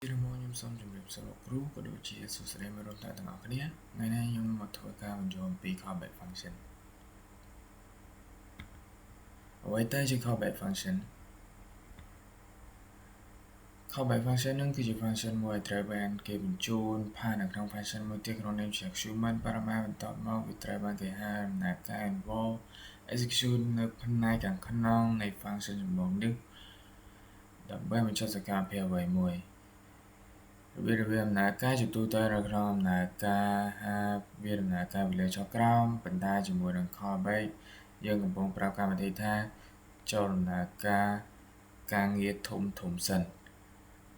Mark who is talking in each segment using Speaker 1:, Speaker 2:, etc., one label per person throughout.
Speaker 1: ពីរបស់ខ្ញុំសូមជម្រាបសួរលោកគ្រូក៏ដូចជាសួស្តីមិត្តរួមទាំងអស់គ្នាថ្ងៃនេះខ្ញុំមកធ្វើការបញ្ចូលអំពី callback function អ្វីទៅជា callback function callback function នឹងគឺជា function មួយដែលត្រូវបានគេបញ្ជូនផាននៅក្នុង function មួយទៀតក្នុងនាមជា argument បរិមាណបន្ទាប់មកវាត្រូវបានគេហៅដំណើរការ involve execute នៅផ្នែកខាងក្នុងនៃ function ចម្បងនេះដើម្បីបញ្ចុះសកម្មភាពអ្វីមួយរបៀបដំណើរការជាទូទៅនៅក្នុងដំណើរការវាដំណើរការវេលាចុះក្រោមប៉ុន្តែជាមួយនឹង callback យើងកំពុងប្រាប់កម្មវិធីថាចូលដំណើរការងារធំសិន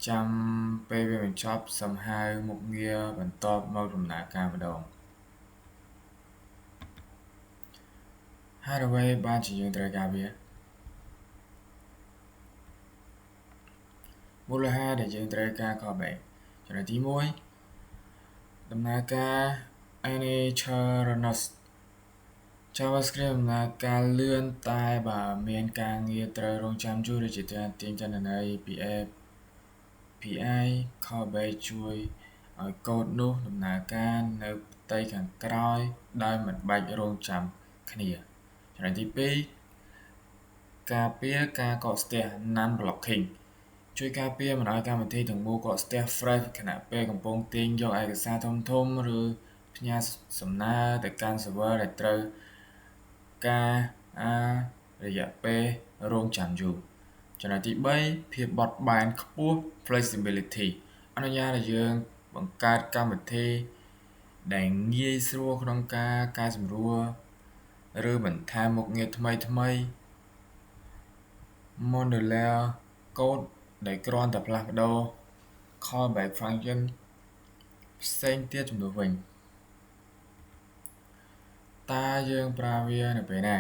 Speaker 1: ចាំពេលវាបញ្ចប់សំហៅមុខងារបន្ទាប់មកដំណើរការម្ដងហើយអ្វីបានជាយើងត្រូវការវាមូលហេតុដែលយើងត្រូវការ callback ចំណុចទី1ដំណើរការ asynchronous JavaScript ដំណើរការលឿនតែបើមានការងារត្រូវរង់ចាំយូរដូចជាទាញទិន្នន័យពី API callback ជួយឲ្យកូដនោះដំណើរការនៅផ្ទៃខាងក្រោយដោយមិនបាច់រង់ចាំគ្នាចំណុចទី2ការពារការកកស្ទះ non-blocking ជួយការពារមិនឲ្យកម្មវិធីទាំងមូលកកស្ទះ fresh ខណៈពេលកំពុងទាញយកឯកសារធំឬផ្ញើសំណើទៅកាន់ server ដែលត្រូវការរយៈពេលរង់ចាំយូរចំណុចទី3ភាពបត់បែនខ្ពស់ flexibility អនុញ្ញាតឲ្យយើងបង្កើតកម្មវិធីដែលងាយស្រួលក្នុងការកែសម្រួលឬបន្ថែមមុខងារថ្មីmodular code ដែលគ្រាន់តែផ្លាស់ប្ដូរ callback function ផ្សេងទៀតជំនួសវិញតើយើងប្រើវានៅពេលណា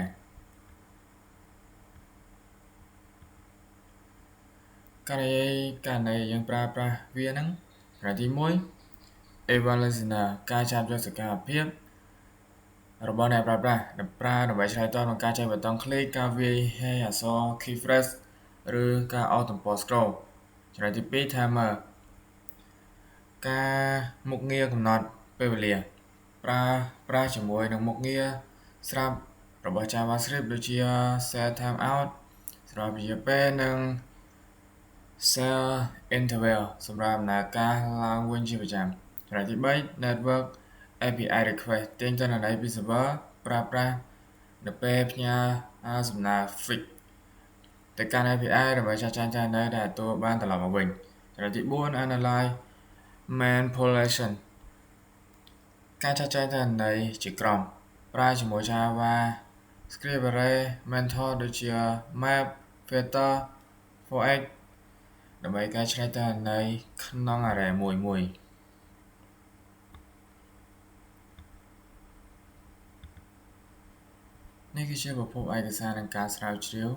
Speaker 1: ករណីយើងប្រើប្រាស់វាហ្នឹងចំណុចទី1 evaluationer ការចាប់យកសកម្មភាពរបស់អ្នកប្រើប្រាស់ដើម្បីឆ្លើយតបនឹងការចុចប៊ូតុង click ការវាយអក្សរ keyphrase ឬការអោសទំព័រ scroll ចំណុចទី2 timer ការមុខងារកំណត់ពេលវេលាប្រើប្រាស់ជាមួយនឹងមុខងារស្រាប់របស់ JavaScript ដូចជា set timeout ស្របរយៈពេលនិង set interval សម្រាប់ដំណើរការឡើងវិញជាប្រចាំចំណុចទី3 network API request ទាញទិន្នន័យពី server ប្រើប្រាស់នៅពេលផ្ញើសំណើ fix ទៅកាន់ API ដើម្បីចាត់ចែងទិន្នន័យដែលទទួលបានត្រឡប់មកវិញចំណុចទី4 analyze manipulation ការចាត់ចែងទិន្នន័យជាក្រុមប្រើជាមួយ JavaScript array method ដូចជា map filter for x ដើម្បីកែច្នៃទិន្នន័យក្នុង array មួយនេះគឺជាប្រភពឯកសារនិងការស្រាវជ្រាវ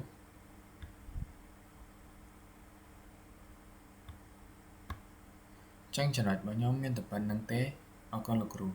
Speaker 1: ចឹងចំណុចរបស់ខ្ញុំមានតែប៉ុណ្្នឹងទេអរគុណលោកគ្រូ